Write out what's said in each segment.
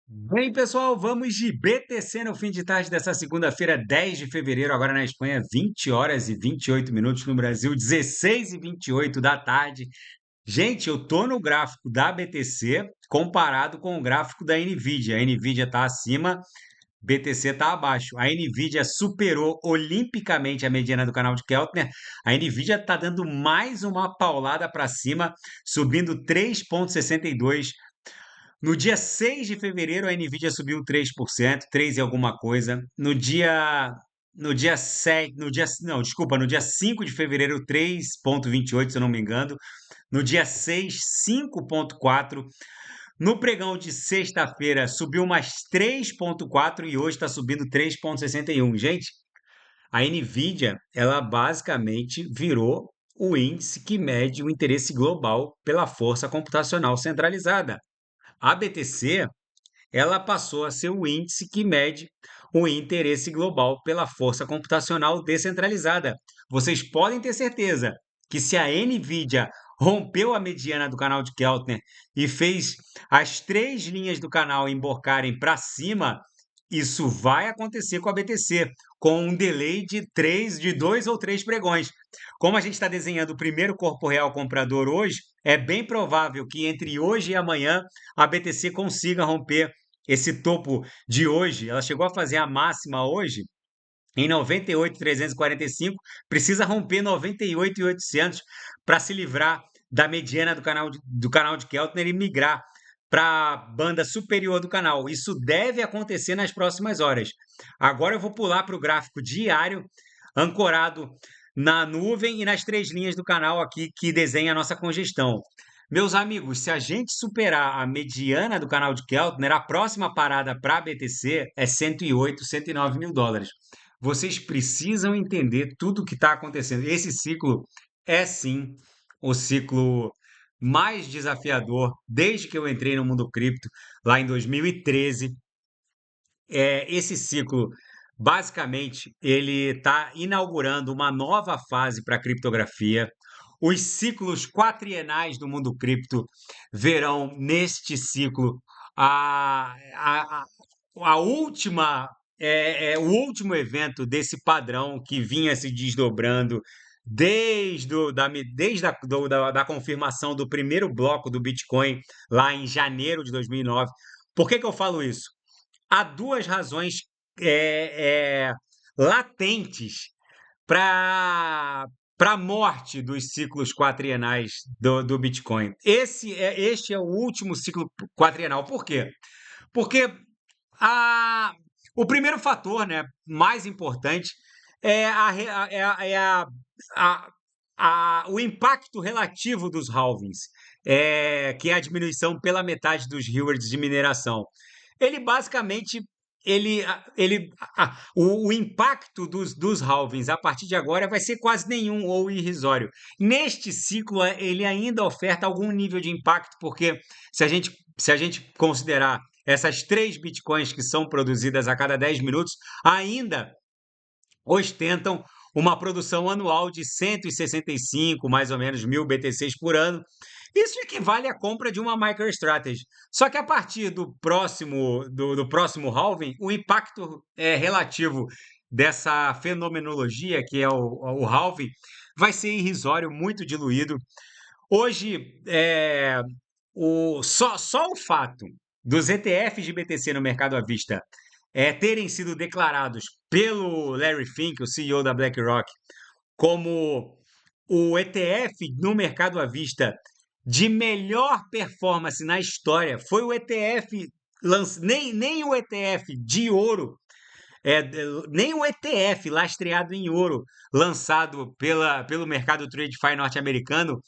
Bem, pessoal, vamos de BTC no fim de tarde dessa segunda-feira, 10 de fevereiro, agora na Espanha, 20 horas e 28 minutos, no Brasil, 16 e 28 da tarde. Gente, eu tô no gráfico da BTC comparado com o gráfico da Nvidia. A Nvidia está acima, BTC está abaixo. A Nvidia superou olimpicamente a mediana do canal de Keltner. A Nvidia está dando mais uma paulada para cima, subindo 3,62. No dia 6 de fevereiro, a Nvidia subiu 3%, 3 e alguma coisa. No dia 7, não, desculpa, no dia 5 de fevereiro, 3,28, se eu não me engano. No dia 6, 5,4. No pregão de sexta-feira, subiu mais 3,4 e hoje está subindo 3,61. Gente, a Nvidia, ela basicamente virou o índice que mede o interesse global pela força computacional centralizada. A BTC, ela passou a ser o índice que mede o interesse global pela força computacional descentralizada. Vocês podem ter certeza que se a Nvidia rompeu a mediana do canal de Keltner e fez as três linhas do canal emborcarem para cima, isso vai acontecer com a BTC, com um delay de 2 ou 3 pregões. Como a gente está desenhando o primeiro corpo real comprador hoje, é bem provável que entre hoje e amanhã a BTC consiga romper esse topo de hoje. Ela chegou a fazer a máxima hoje em 98,345, precisa romper 98,800 para se livrar da mediana do canal de Keltner e migrar para a banda superior do canal. Isso deve acontecer nas próximas horas. Agora eu vou pular para o gráfico diário, ancorado na nuvem e nas três linhas do canal aqui que desenha a nossa congestão. Meus amigos, se a gente superar a mediana do canal de Keltner, a próxima parada para a BTC é 108, 109 mil dólares. Vocês precisam entender tudo o que está acontecendo. Esse ciclo é sim o ciclo mais desafiador desde que eu entrei no mundo cripto, lá em 2013. Esse ciclo, basicamente, ele está inaugurando uma nova fase para a criptografia. Os ciclos quatrienais do mundo cripto verão neste ciclo a, a, a, a última o último evento desse padrão que vinha se desdobrando desde a confirmação do primeiro bloco do Bitcoin lá em janeiro de 2009. Por que eu falo isso? Há duas razões é, é, latentes para a morte dos ciclos quatrienais do Bitcoin. Este é o último ciclo quatrienal. Por quê? Porque a, o primeiro fator, né, mais importante é o impacto relativo dos halvings, que é a diminuição pela metade dos rewards de mineração. Ele basicamente o impacto dos halvings a partir de agora vai ser quase nenhum ou irrisório. Neste ciclo, ele ainda oferta algum nível de impacto, porque se a gente considerar essas 3 bitcoins que são produzidas a cada 10 minutos, ainda ostentam uma produção anual de 165, mais ou menos, mil BTCs por ano. Isso equivale à compra de uma MicroStrategy. Só que a partir do próximo halving, o impacto relativo dessa fenomenologia, que é o halving, vai ser irrisório, muito diluído. Hoje, só o fato dos ETFs de BTC no mercado à vista terem sido declarados pelo Larry Fink, o CEO da BlackRock, como o ETF no mercado à vista de melhor performance na história, foi o ETF, nem o ETF de ouro, nem o ETF lastreado em ouro, lançado pelo mercado TradeFi norte-americano,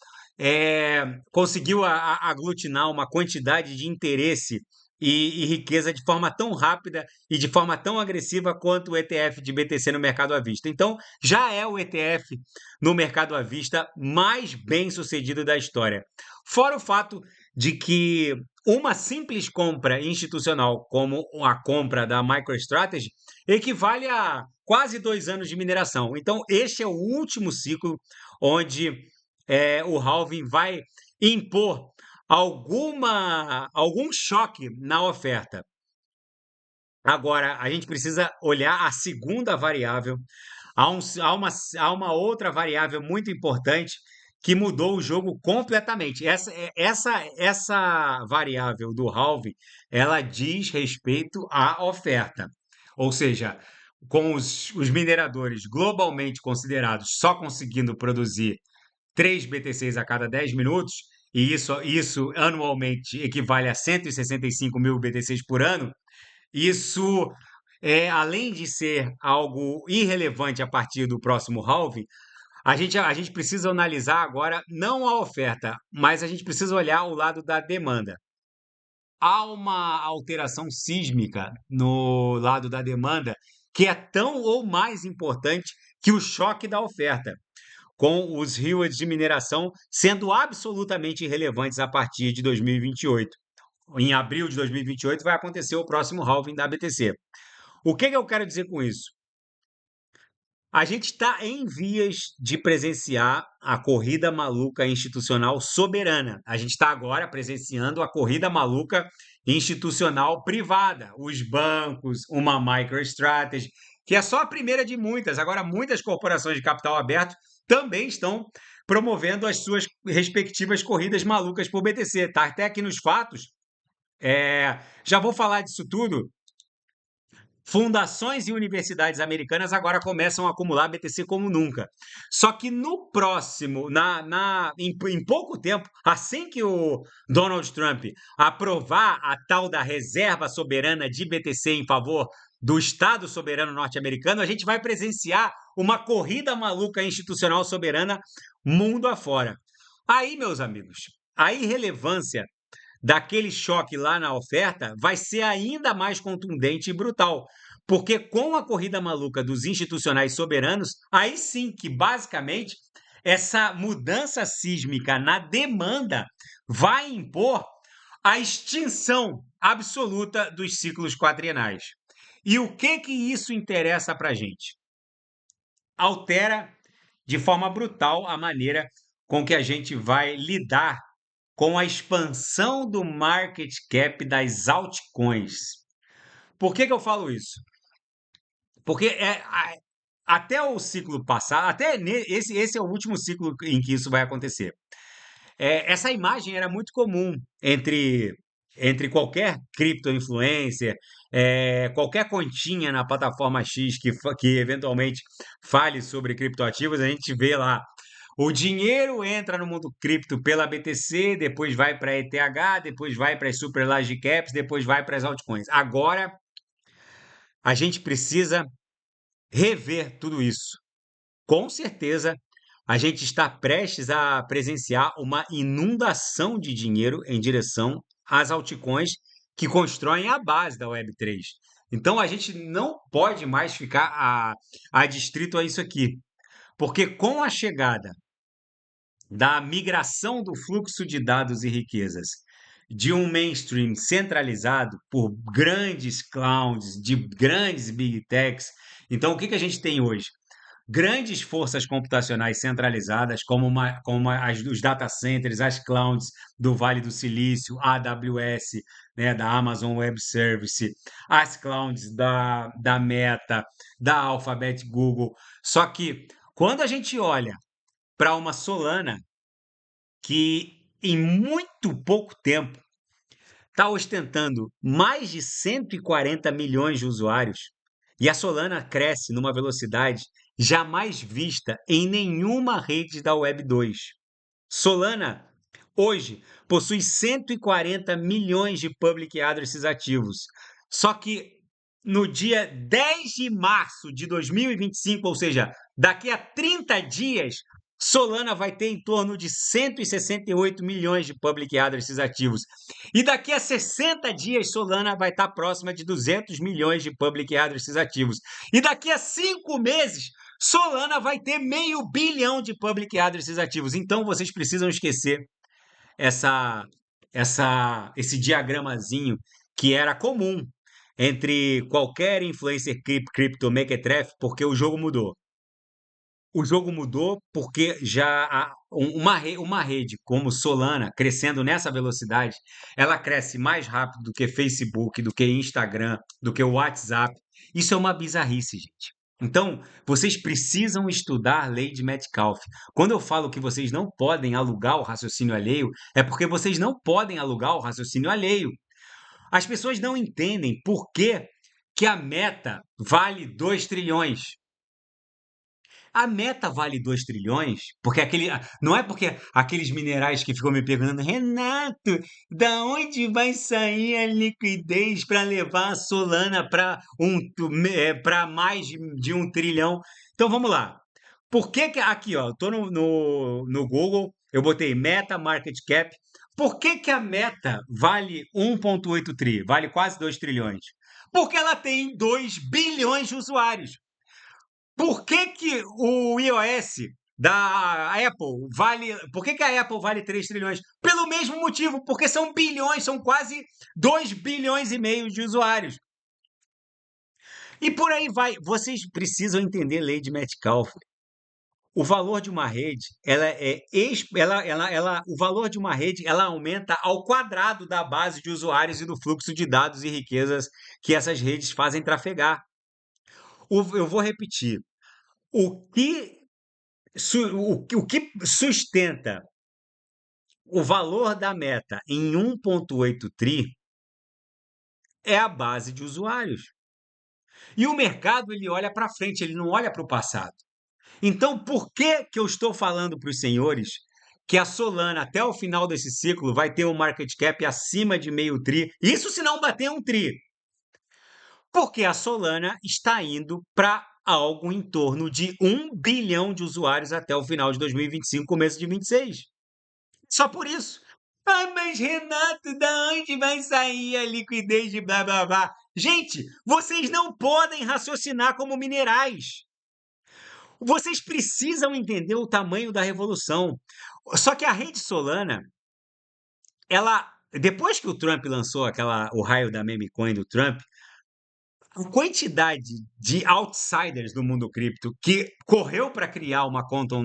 conseguiu aglutinar uma quantidade de interesse e riqueza de forma tão rápida e de forma tão agressiva quanto o ETF de BTC no mercado à vista. Então, já é o ETF no mercado à vista mais bem sucedido da história. Fora o fato de que uma simples compra institucional, como a compra da MicroStrategy, equivale a quase 2 anos de mineração. Então, este é o último ciclo onde o halving vai impor algum choque na oferta. Agora, a gente precisa olhar a segunda variável. Há uma outra variável muito importante que mudou o jogo completamente. Essa variável do halving, ela diz respeito à oferta. Ou seja, com os mineradores globalmente considerados só conseguindo produzir 3 BTCs a cada 10 minutos, e isso anualmente equivale a 165 mil BTCs por ano, isso além de ser algo irrelevante a partir do próximo halving, a gente precisa analisar agora não a oferta, mas a gente precisa olhar o lado da demanda. Há uma alteração sísmica no lado da demanda que é tão ou mais importante que o choque da oferta, com os rewards de mineração sendo absolutamente irrelevantes a partir de 2028. Em abril de 2028 vai acontecer o próximo halving da BTC. O que eu quero dizer com isso? A gente está em vias de presenciar a corrida maluca institucional soberana. A gente está agora presenciando a corrida maluca institucional privada. Os bancos, uma MicroStrategy, que é só a primeira de muitas. Agora, muitas corporações de capital aberto também estão promovendo as suas respectivas corridas malucas por BTC. Tá até aqui nos fatos. Já vou falar disso tudo. Fundações e universidades americanas agora começam a acumular BTC como nunca. Só que no próximo, em pouco tempo, assim que o Donald Trump aprovar a tal da reserva soberana de BTC em favor do Estado soberano norte-americano, a gente vai presenciar uma corrida maluca institucional soberana mundo afora. Aí, meus amigos, a irrelevância daquele choque lá na oferta vai ser ainda mais contundente e brutal. Porque com a corrida maluca dos institucionais soberanos, aí sim que basicamente essa mudança sísmica na demanda vai impor a extinção absoluta dos ciclos quadrienais. E o que isso interessa para a gente? Altera de forma brutal a maneira com que a gente vai lidar com a expansão do market cap das altcoins. Por que eu falo isso? Porque até o ciclo passado, esse é o último ciclo em que isso vai acontecer. Essa imagem era muito comum entre qualquer cripto influencer, qualquer continha na plataforma X que eventualmente fale sobre criptoativos, a gente vê lá. O dinheiro entra no mundo cripto pela BTC, depois vai para a ETH, depois vai para as super large caps, depois vai para as altcoins. Agora a gente precisa rever tudo isso. Com certeza, a gente está prestes a presenciar uma inundação de dinheiro em direção às altcoins que constroem a base da Web3. Então, a gente não pode mais ficar adstrito a isso aqui, porque com a chegada da migração do fluxo de dados e riquezas de um mainstream centralizado por grandes clouds, de grandes big techs. Então, o que a gente tem hoje? Grandes forças computacionais centralizadas, como os data centers, as clouds do Vale do Silício, a AWS, né, da Amazon Web Service, as clouds da Meta, da Alphabet, Google. Só que quando a gente olha para uma Solana que em muito pouco tempo está ostentando mais de 140 milhões de usuários, e a Solana cresce numa velocidade jamais vista em nenhuma rede da Web 2. Solana hoje possui 140 milhões de public addresses ativos. Só que no dia 10 de março de 2025, ou seja, daqui a 30 dias, Solana vai ter em torno de 168 milhões de public addresses ativos. E daqui a 60 dias, Solana vai estar próxima de 200 milhões de public addresses ativos. E daqui a 5 meses, Solana vai ter 500 milhão de public addresses ativos. Então, vocês precisam esquecer esse diagramazinho que era comum entre qualquer influencer cripto mequetrefe, porque o jogo mudou. O jogo mudou porque já uma rede como Solana crescendo nessa velocidade, ela cresce mais rápido do que Facebook, do que Instagram, do que o WhatsApp. Isso é uma bizarrice, gente. Então, vocês precisam estudar a lei de Metcalfe. Quando eu falo que vocês não podem alugar o raciocínio alheio, é porque vocês não podem alugar o raciocínio alheio. As pessoas não entendem por que a meta vale 2 trilhões. A meta vale 2 trilhões, porque não é porque aqueles minerais que ficam me perguntando, Renato, da onde vai sair a liquidez para levar a Solana para mais de 1 trilhão? Então vamos lá. Por que que aqui, ó, eu tô no Google, eu botei Meta Market Cap. Por que a Meta vale 1,8 tri, vale quase 2 trilhões? Porque ela tem 2 bilhões de usuários. Por que o iOS da Apple vale. Por que a Apple vale 3 trilhões? Pelo mesmo motivo, porque são bilhões, são quase 2 bilhões e meio de usuários. E por aí vai. Vocês precisam entender lei de Metcalfe. O valor de uma rede, o valor de uma rede, ela aumenta ao quadrado da base de usuários e do fluxo de dados e riquezas que essas redes fazem trafegar. Eu vou repetir. O que o que sustenta o valor da meta em 1,8 tri é a base de usuários. E o mercado ele olha para frente, ele não olha para o passado. Então, por que eu estou falando para os senhores que a Solana, até o final desse ciclo, vai ter um market cap acima de meio tri? Isso se não bater um tri. Porque a Solana está indo para algo em torno de 1 bilhão de usuários até o final de 2025, começo de 26. Só por isso. Ah, mas Renato, da onde vai sair a liquidez de blá blá blá? Gente, vocês não podem raciocinar como minerais. Vocês precisam entender o tamanho da revolução. Só que a rede Solana, ela, depois que o Trump lançou o raio da meme coin do Trump, a quantidade de outsiders do mundo cripto que correu para criar uma conta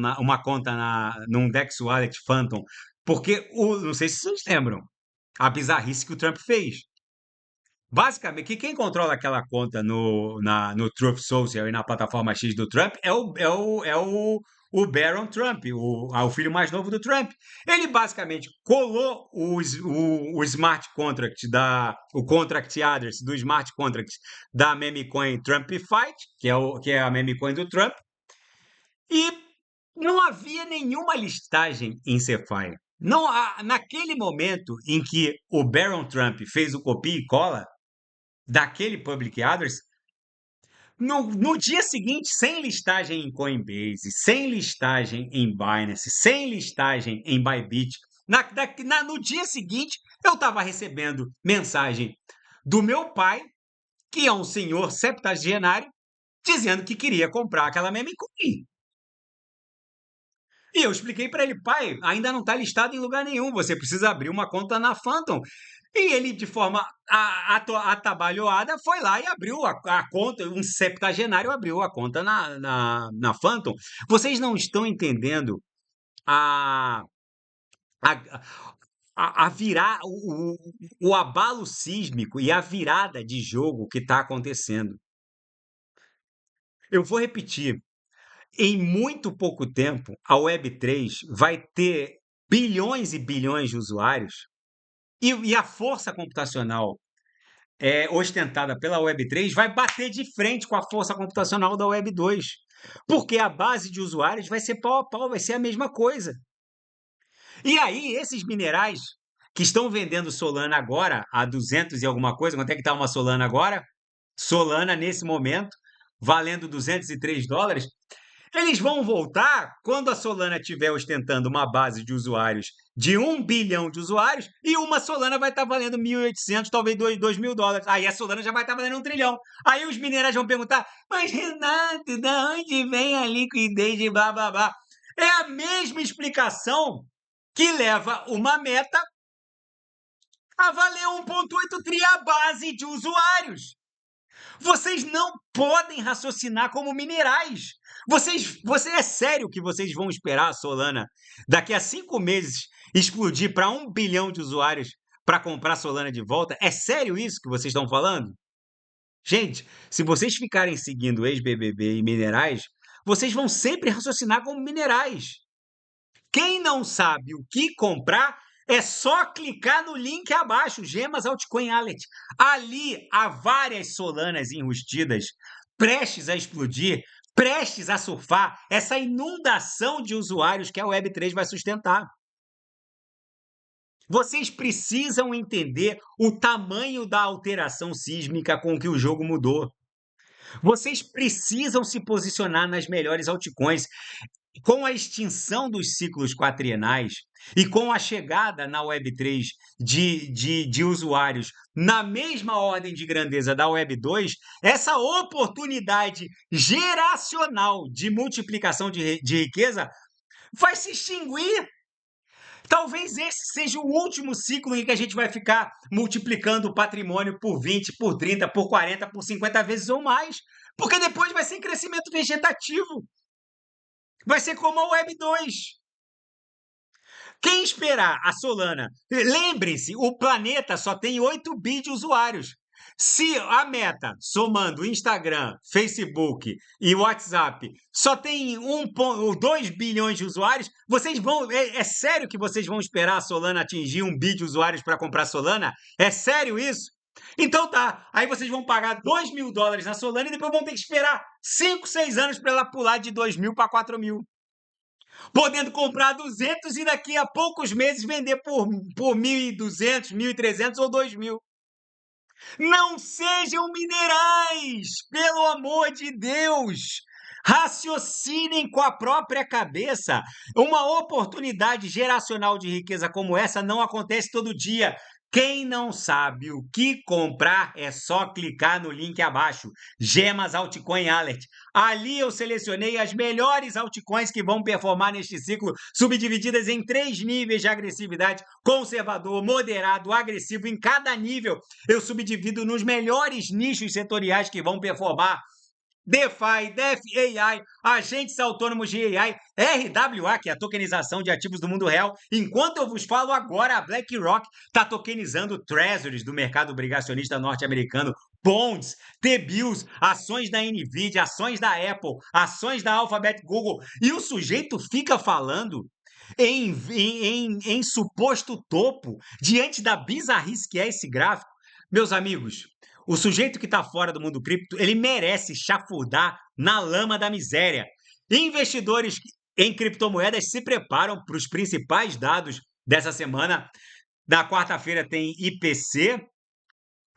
num Dex Wallet Phantom, porque não sei se vocês lembram, a bizarrice que o Trump fez. Basicamente, que quem controla aquela conta no Truth Social e na plataforma X do Trump é o Barron Trump, o filho mais novo do Trump. Ele basicamente colou o smart contract o contract address do smart contract da meme coin Trumpified, que é a meme coin do Trump, e não havia nenhuma listagem em Cephire. Não, naquele momento em que o Barron Trump fez o copia e cola daquele public address, no dia seguinte, sem listagem em Coinbase, sem listagem em Binance, sem listagem em Bybit, no dia seguinte eu estava recebendo mensagem do meu pai, que é um senhor septagenário, dizendo que queria comprar aquela meme coin. E eu expliquei para ele, pai, ainda não está listado em lugar nenhum, você precisa abrir uma conta na Phantom. E ele, de forma atabalhoada, foi lá e abriu a conta, um septagenário abriu a conta na Phantom. Vocês não estão entendendo a, a, o abalo sísmico e a virada de jogo que está acontecendo. Eu vou repetir. Em muito pouco tempo, a Web3 vai ter bilhões e bilhões de usuários e a força computacional ostentada pela Web3 vai bater de frente com a força computacional da Web2, porque a base de usuários vai ser pau a pau, vai ser a mesma coisa. E aí, esses minerais que estão vendendo Solana agora a 200 e alguma coisa, quanto é que está uma Solana agora? Solana, nesse momento, valendo $203, eles vão voltar quando a Solana estiver ostentando uma base de usuários de 1 bilhão de usuários e uma Solana vai estar valendo 1.800, talvez $2.000. Aí a Solana já vai estar valendo 1 trilhão. Aí os minerais vão perguntar, mas Renato, da onde vem a liquidez de blá blá blá? É a mesma explicação que leva uma meta a valer 1,8 tri a base de usuários. Vocês não podem raciocinar como minerais. É sério que vocês vão esperar a Solana daqui a 5 meses explodir para 1 bilhão de usuários para comprar a Solana de volta? É sério isso que vocês estão falando? Gente, se vocês ficarem seguindo ex-BBB e minerais, vocês vão sempre raciocinar como minerais. Quem não sabe o que comprar, é só clicar no link abaixo, Gemas Altcoin Alert. Ali há várias Solanas enrustidas, prestes a explodir, prestes a surfar essa inundação de usuários que a Web3 vai sustentar. Vocês precisam entender o tamanho da alteração sísmica com que o jogo mudou. Vocês precisam se posicionar nas melhores altcoins. Com a extinção dos ciclos quatrienais e com a chegada na Web3 de usuários na mesma ordem de grandeza da Web2, essa oportunidade geracional de multiplicação de riqueza vai se extinguir. Talvez esse seja o último ciclo em que a gente vai ficar multiplicando o patrimônio por 20, por 30, por 40, por 50 vezes ou mais. Porque depois vai ser crescimento vegetativo. Vai ser como a Web2. Quem esperar a Solana? Lembrem-se, o planeta só tem 8 bi de usuários. Se a Meta, somando Instagram, Facebook e WhatsApp, só tem 2 bilhões de usuários, vocês vão. É sério que vocês vão esperar a Solana atingir 1 bi de usuários para comprar Solana? É sério isso? Então tá, aí vocês vão pagar $2.000 na Solana e depois vão ter que esperar 5, 6 anos para ela pular de 2.000 para 4.000. Podendo comprar 200 e daqui a poucos meses vender por 1.200, 1.300 ou 2.000. Não sejam minerais, pelo amor de Deus! Raciocinem com a própria cabeça. Uma oportunidade geracional de riqueza como essa não acontece todo dia. Quem não sabe o que comprar é só clicar no link abaixo, Gemas Altcoin Alert. Ali eu selecionei as melhores altcoins que vão performar neste ciclo, subdivididas em 3 níveis de agressividade: conservador, moderado, agressivo. Em cada nível eu subdivido nos melhores nichos setoriais que vão performar: DeFi, DeFi, agentes autônomos de AI, RWA, que é a tokenização de ativos do mundo real. Enquanto eu vos falo agora, a BlackRock está tokenizando treasuries do mercado obrigacionista norte-americano, bonds, T-bills, ações da NVIDIA, ações da Apple, ações da Alphabet, Google. E o sujeito fica falando em suposto topo, diante da bizarrice que é esse gráfico. Meus amigos, o sujeito que está fora do mundo cripto, ele merece chafurdar na lama da miséria. Investidores em criptomoedas se preparam para os principais dados dessa semana. Na quarta-feira tem IPC,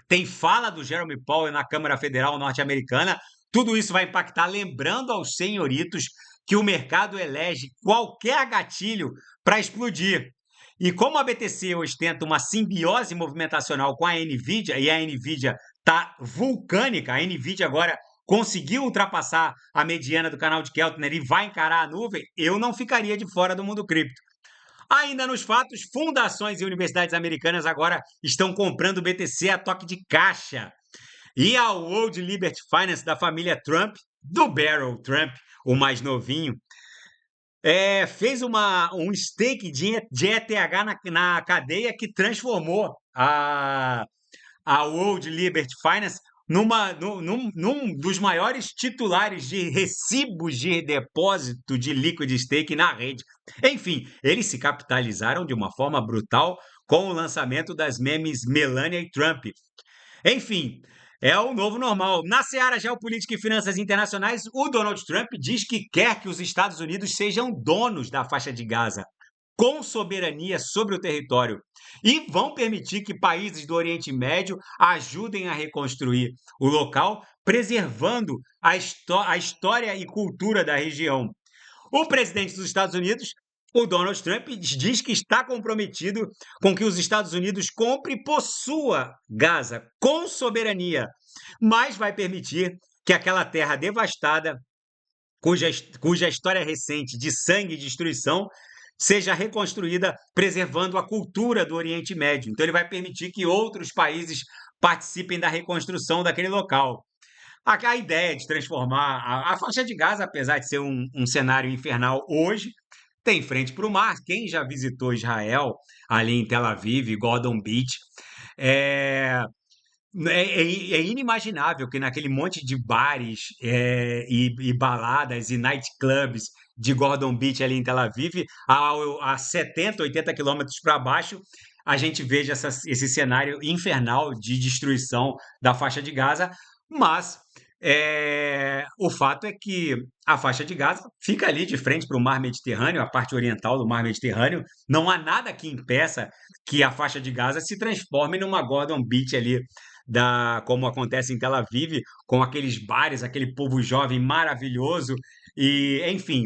tem fala do Jerome Powell na Câmara Federal norte-americana. Tudo isso vai impactar, lembrando aos senhoritos que o mercado elege qualquer gatilho para explodir. E como a BTC ostenta uma simbiose movimentacional com a NVIDIA, e a NVIDIA está vulcânica, a NVIDIA agora conseguiu ultrapassar a mediana do canal de Keltner e vai encarar a nuvem, eu não ficaria de fora do mundo cripto. Ainda nos fatos, fundações e universidades americanas agora estão comprando BTC a toque de caixa. E a World Liberty Finance da família Trump, do Barrel Trump, o mais novinho, fez um stake de ETH na cadeia que transformou a World Liberty Finance num dos maiores titulares de recibos de depósito de liquid stake na rede. Enfim, eles se capitalizaram de uma forma brutal com o lançamento das memes Melania e Trump. Enfim, é o novo normal. Na seara geopolítica e finanças internacionais, o Donald Trump diz que quer que os Estados Unidos sejam donos da faixa de Gaza, com soberania sobre o território, e vão permitir que países do Oriente Médio ajudem a reconstruir o local, preservando a história e cultura da região. O presidente dos Estados Unidos, o Donald Trump, diz que está comprometido com que os Estados Unidos compre e possua Gaza com soberania, mas vai permitir que aquela terra devastada, cuja história recente de sangue e destruição, seja reconstruída preservando a cultura do Oriente Médio. Então ele vai permitir que outros países participem da reconstrução daquele local. a ideia de transformar a faixa de Gaza, apesar de ser um cenário infernal hoje, tem frente para o mar. Quem já visitou Israel, ali em Tel Aviv, Gordon Beach, é, é inimaginável que naquele monte de bares e baladas e nightclubs de Gordon Beach ali em Tel Aviv, a 70, 80 quilômetros para baixo, a gente veja esse cenário infernal de destruição da faixa de Gaza, mas o fato é que a faixa de Gaza fica ali de frente para o mar Mediterrâneo, a parte oriental do mar Mediterrâneo, não há nada que impeça que a faixa de Gaza se transforme numa Gordon Beach ali como acontece em Tel Aviv, com aqueles bares, aquele povo jovem maravilhoso, e enfim.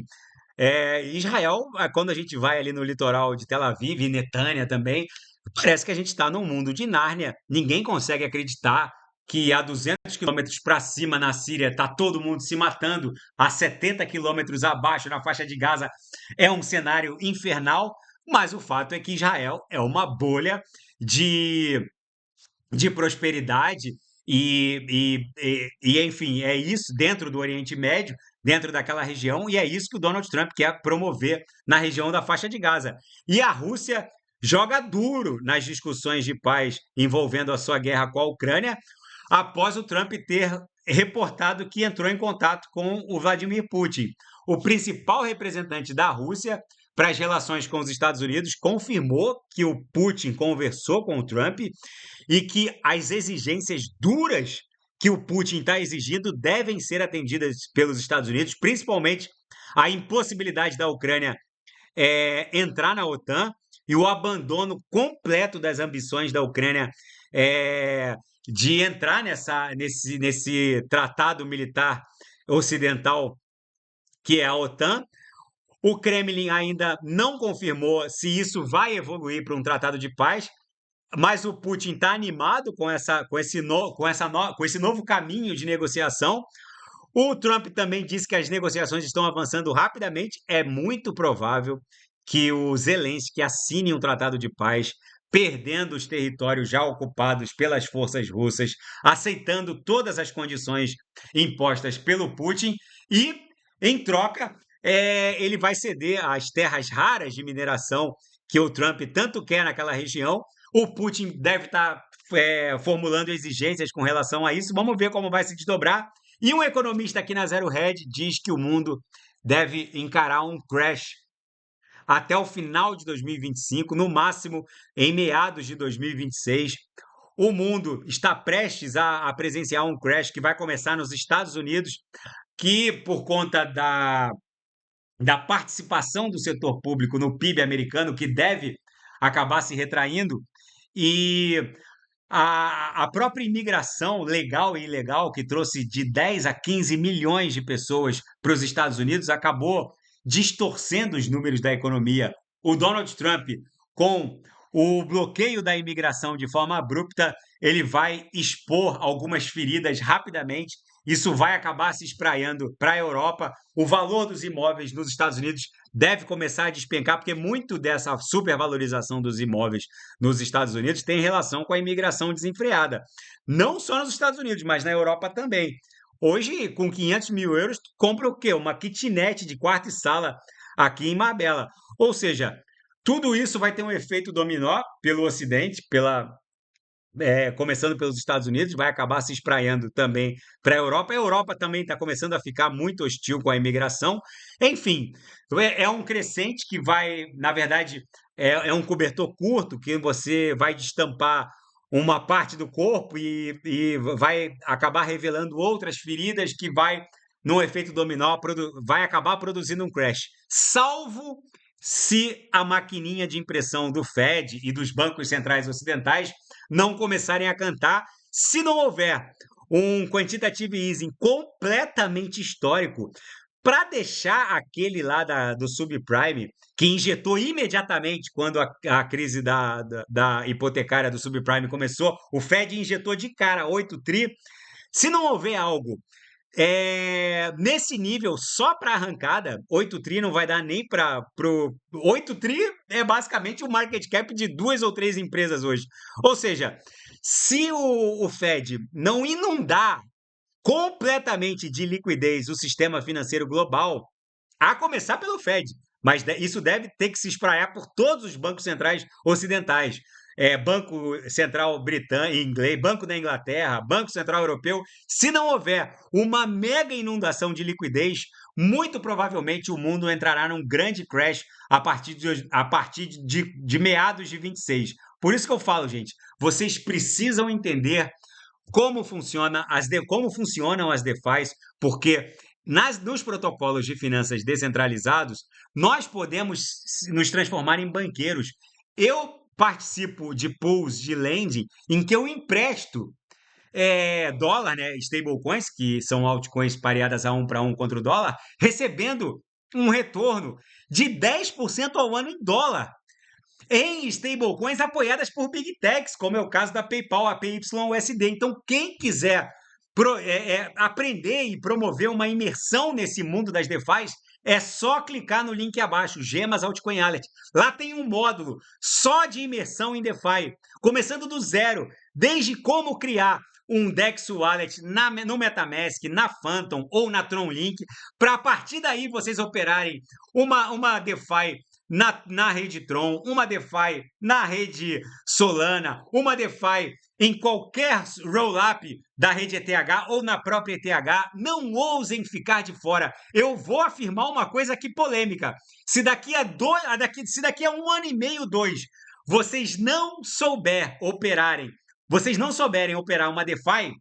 Israel, quando a gente vai ali no litoral de Tel Aviv e Netânia também, parece que a gente está num mundo de Nárnia. Ninguém consegue acreditar que a 200 quilômetros para cima na Síria está todo mundo se matando, a 70 quilômetros abaixo na faixa de Gaza é um cenário infernal, mas o fato é que Israel é uma bolha de prosperidade enfim, é isso dentro do Oriente Médio, dentro daquela região, e é isso que o Donald Trump quer promover na região da faixa de Gaza. E a Rússia joga duro nas discussões de paz envolvendo a sua guerra com a Ucrânia, após o Trump ter reportado que entrou em contato com o Vladimir Putin. O principal representante da Rússia para as relações com os Estados Unidos confirmou que o Putin conversou com o Trump e que as exigências duras que o Putin está exigindo devem ser atendidas pelos Estados Unidos, principalmente a impossibilidade da Ucrânia entrar na OTAN e o abandono completo das ambições da Ucrânia de entrar nesse tratado militar ocidental que é a OTAN. O Kremlin ainda não confirmou se isso vai evoluir para um tratado de paz, mas o Putin está animado com esse novo caminho de negociação. O Trump também disse que as negociações estão avançando rapidamente. É muito provável que o Zelensky assine um tratado de paz, perdendo os territórios já ocupados pelas forças russas, aceitando todas as condições impostas pelo Putin e, em troca, ele vai ceder as terras raras de mineração que o Trump tanto quer naquela região. O Putin deve estar formulando exigências com relação a isso. Vamos ver como vai se desdobrar. E um economista aqui na Zero Hedge diz que o mundo deve encarar um crash até o final de 2025, no máximo em meados de 2026. O mundo está prestes a presenciar um crash que vai começar nos Estados Unidos, que por conta da participação do setor público no PIB americano, que deve acabar se retraindo, e a própria imigração legal e ilegal, que trouxe de 10 a 15 milhões de pessoas para os Estados Unidos, acabou distorcendo os números da economia. O Donald Trump, com o bloqueio da imigração de forma abrupta, ele vai expor algumas feridas rapidamente. Isso vai acabar se espraiando para a Europa. O valor dos imóveis nos Estados Unidos deve começar a despencar, porque muito dessa supervalorização dos imóveis nos Estados Unidos tem relação com a imigração desenfreada. Não só nos Estados Unidos, mas na Europa também. Hoje, com 500 mil euros, tu compra o quê? Uma kitnet de quarto e sala aqui em Marbella. Ou seja, tudo isso vai ter um efeito dominó pelo Ocidente, começando pelos Estados Unidos, vai acabar se espraiando também para a Europa. A Europa também está começando a ficar muito hostil com a imigração. Enfim, é um crescente que vai, na verdade, é um cobertor curto que você vai destampar uma parte do corpo e vai acabar revelando outras feridas que vai, num efeito dominó, vai acabar produzindo um crash. Salvo se a maquininha de impressão do Fed e dos bancos centrais ocidentais não começarem a cantar, se não houver um quantitative easing completamente histórico para deixar aquele lá do subprime, que injetou imediatamente quando a crise da hipotecária do subprime começou, o Fed injetou de cara 8 tri. Se não houver algo nesse nível, só para arrancada, 8 tri não vai dar nem para. 8 tri é basicamente o market cap de 2 ou 3 empresas hoje. Ou seja, se o Fed não inundar completamente de liquidez o sistema financeiro global, a começar pelo Fed, mas isso deve ter que se espraiar por todos os bancos centrais ocidentais. Banco Central Britânico, inglês, Banco da Inglaterra, Banco Central Europeu. Se não houver uma mega inundação de liquidez, muito provavelmente o mundo entrará num grande crash a partir de meados de 26. Por isso que eu falo, gente, vocês precisam entender como funcionam as DeFis, porque nos protocolos de finanças descentralizados, nós podemos nos transformar em banqueiros. Eu participo de pools de lending em que eu empresto dólar, né, stablecoins, que são altcoins pareadas a 1 para 1 contra o dólar, recebendo um retorno de 10% ao ano em dólar, em stablecoins apoiadas por Big Techs, como é o caso da PayPal, a PYUSD. Então, quem quiser aprender e promover uma imersão nesse mundo das DeFis, é só clicar no link abaixo, Gemas Altcoin Alert. Lá tem um módulo só de imersão em DeFi, começando do zero, desde como criar um DEX Wallet no MetaMask, na Phantom ou na TronLink, para a partir daí vocês operarem uma DeFi na rede Tron, uma DeFi na rede Solana, uma DeFi em qualquer roll-up da rede ETH ou na própria ETH. Não ousem ficar de fora. Eu vou afirmar uma coisa aqui polêmica. Se daqui a 1 ano e meio, 2, vocês não souberem operar uma DeFi,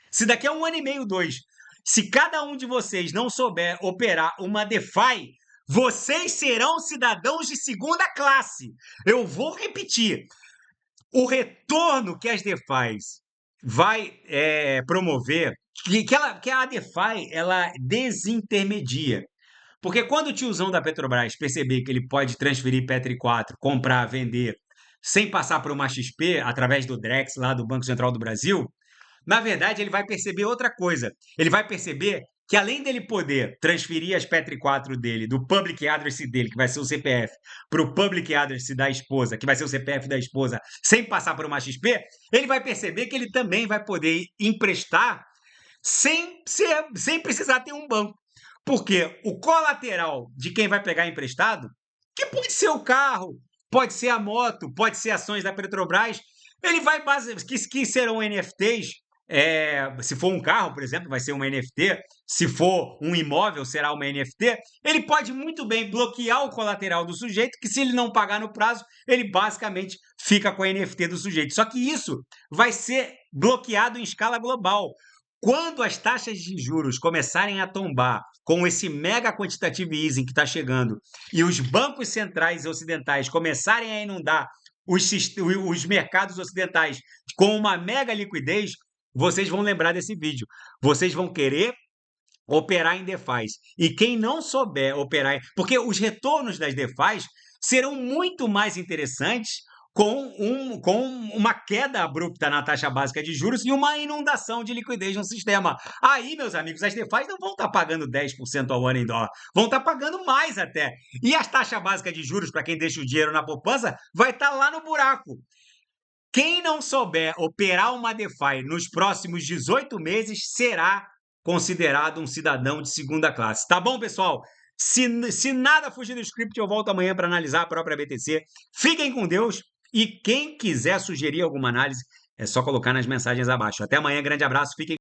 se daqui a 1 ano e meio, 2, se cada um de vocês não souber operar uma DeFi, vocês serão cidadãos de segunda classe. Eu vou repetir. O retorno que as DeFis vai promover, que a DeFi ela desintermedia. Porque quando o tiozão da Petrobras perceber que ele pode transferir Petri 4, comprar, vender, sem passar por uma XP, através do Drex, lá do Banco Central do Brasil, na verdade, ele vai perceber outra coisa. Ele vai perceber que, além dele poder transferir as Petri 4 dele, do public address dele, que vai ser o CPF, para o public address da esposa, que vai ser o CPF da esposa, sem passar por uma XP, ele vai perceber que ele também vai poder emprestar sem precisar ter um banco. Porque o colateral de quem vai pegar emprestado, que pode ser o carro, pode ser a moto, pode ser ações da Petrobras, ele vai que serão NFTs. Se for um carro, por exemplo, vai ser uma NFT. Se for um imóvel, será uma NFT. Ele pode muito bem bloquear o colateral do sujeito, que se ele não pagar no prazo, ele basicamente fica com a NFT do sujeito. Só que isso vai ser bloqueado em escala global. Quando as taxas de juros começarem a tombar com esse mega quantitative easing que está chegando e os bancos centrais ocidentais começarem a inundar os mercados ocidentais com uma mega liquidez, vocês vão lembrar desse vídeo. Vocês vão querer operar em DeFis. E quem não souber operar... Porque os retornos das DeFis serão muito mais interessantes com uma queda abrupta na taxa básica de juros e uma inundação de liquidez no sistema. Aí, meus amigos, as DeFis não vão estar pagando 10% ao ano em dólar, vão estar pagando mais até. E a taxa básica de juros, para quem deixa o dinheiro na poupança, vai estar lá no buraco. Quem não souber operar uma DeFi nos próximos 18 meses será considerado um cidadão de segunda classe. Tá bom, pessoal? Se nada fugir do script, eu volto amanhã para analisar a própria BTC. Fiquem com Deus e quem quiser sugerir alguma análise, é só colocar nas mensagens abaixo. Até amanhã, grande abraço, fiquem